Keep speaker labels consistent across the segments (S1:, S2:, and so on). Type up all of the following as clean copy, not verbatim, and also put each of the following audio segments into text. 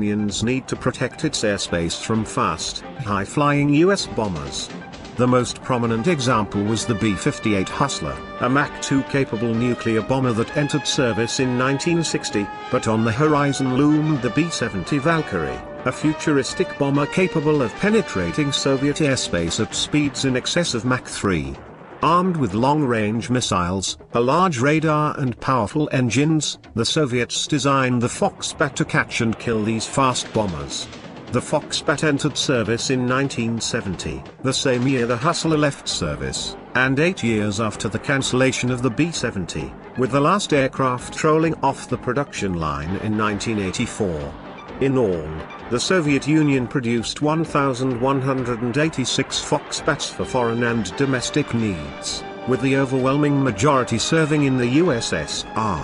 S1: Unions need to protect its airspace from fast, high-flying US bombers. The most prominent example was the B-58 Hustler, a Mach 2-capable nuclear bomber that entered service in 1960, but on the horizon loomed the B-70 Valkyrie, a futuristic bomber capable of penetrating Soviet airspace at speeds in excess of Mach 3. Armed with long-range missiles, a large radar and powerful engines, the Soviets designed the Foxbat to catch and kill these fast bombers. The Foxbat entered service in 1970, the same year the Hustler left service, and 8 years after the cancellation of the B-70, with the last aircraft rolling off the production line in 1984. In all, the Soviet Union produced 1,186 Foxbats for foreign and domestic needs, with the overwhelming majority serving in the USSR.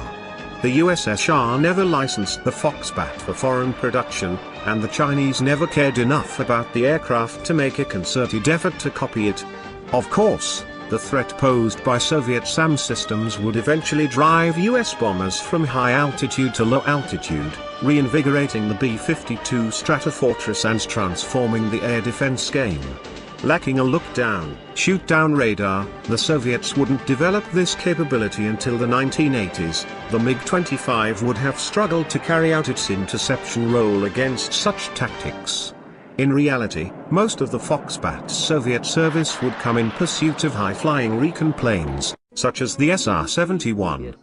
S1: The USSR never licensed the Foxbat for foreign production, and the Chinese never cared enough about the aircraft to make a concerted effort to copy it. Of course, the threat posed by Soviet SAM systems would eventually drive US bombers from high altitude to low altitude, reinvigorating the B-52 Stratofortress and transforming the air defense game. Lacking a look-down, shoot-down radar, the Soviets wouldn't develop this capability until the 1980s. The MiG-25 would have struggled to carry out its interception role against such tactics. In reality, most of the Foxbat's Soviet service would come in pursuit of high-flying recon planes, such as the SR-71.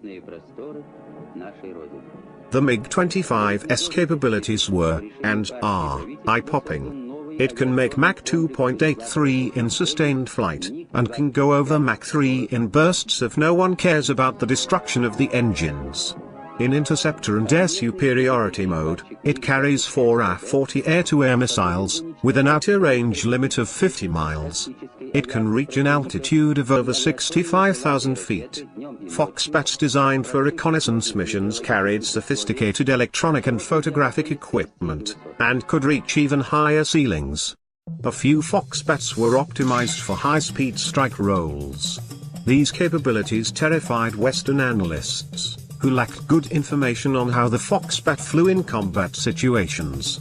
S1: The MiG-25's capabilities were, and are, eye-popping. It can make Mach 2.83 in sustained flight, and can go over Mach 3 in bursts if no one cares about the destruction of the engines. In interceptor and air superiority mode, it carries 4 A-40 air-to-air missiles, with an outer range limit of 50 miles. It can reach an altitude of over 65,000 feet. Foxbats designed for reconnaissance missions carried sophisticated electronic and photographic equipment, and could reach even higher ceilings. A few Foxbats were optimized for high-speed strike roles. These capabilities terrified Western analysts, who lacked good information on how the Foxbat flew in combat situations.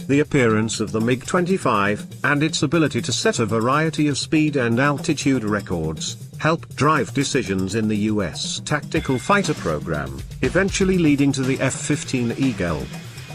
S1: The appearance of the MiG-25, and its ability to set a variety of speed and altitude records, helped drive decisions in the US tactical fighter program, eventually leading to the F-15 Eagle.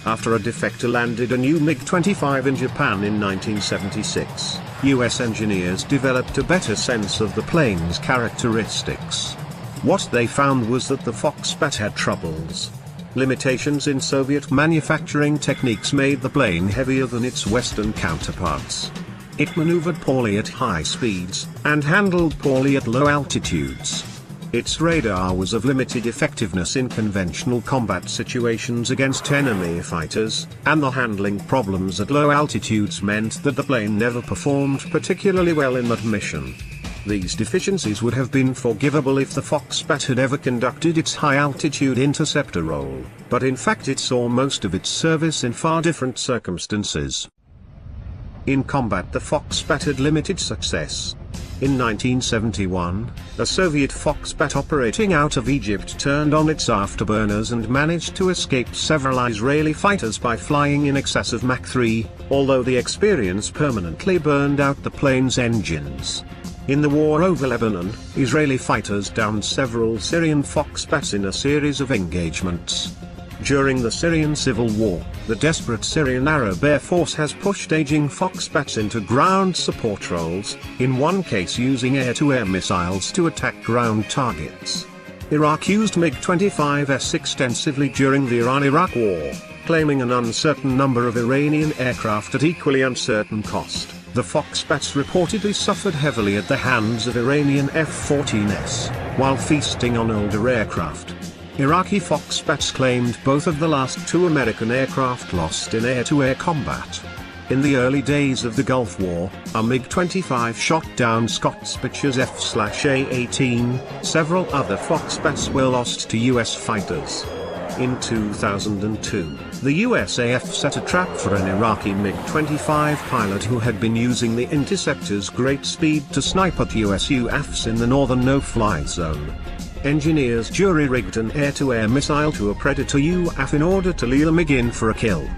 S1: After a defector landed a new MiG-25 in Japan in 1976, US engineers developed a better sense of the plane's characteristics. What they found was that the Foxbat had troubles. Limitations in Soviet manufacturing techniques made the plane heavier than its Western counterparts. It maneuvered poorly at high speeds, and handled poorly at low altitudes. Its radar was of limited effectiveness in conventional combat situations against enemy fighters, and the handling problems at low altitudes meant that the plane never performed particularly well in that mission. These deficiencies would have been forgivable if the Foxbat had ever conducted its high-altitude interceptor role, but in fact it saw most of its service in far different circumstances. In combat the Foxbat had limited success. In 1971, a Soviet Foxbat operating out of Egypt turned on its afterburners and managed to escape several Israeli fighters by flying in excess of Mach 3, although the experience permanently burned out the plane's engines. In the war over Lebanon, Israeli fighters downed several Syrian Foxbats in a series of engagements. During the Syrian civil war, the desperate Syrian Arab Air Force has pushed aging Foxbats into ground support roles, in one case using air-to-air missiles to attack ground targets. Iraq used MiG-25s extensively during the Iran-Iraq War, claiming an uncertain number of Iranian aircraft at equally uncertain cost. The Foxbats reportedly suffered heavily at the hands of Iranian F-14s, while feasting on older aircraft. Iraqi Foxbats claimed both of the last 2 American aircraft lost in air-to-air combat. In the early days of the Gulf War, a MiG-25 shot down Scott Spitcher's F/A-18, several other Foxbats were lost to US fighters. In 2002, the USAF set a trap for an Iraqi MiG-25 pilot who had been using the interceptor's great speed to snipe at US UAFs in the northern no-fly zone. Engineers jury-rigged an air-to-air missile to a Predator UAF in order to lure the MiG in for a kill.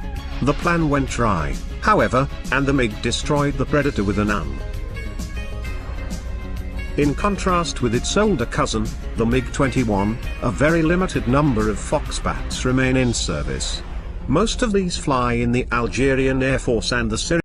S1: The plan went dry, however, and the MiG destroyed the Predator with an UM. In contrast with its older cousin, the MiG-21, a very limited number of Foxbats remain in service. Most of these fly in the Algerian Air Force and the Syrian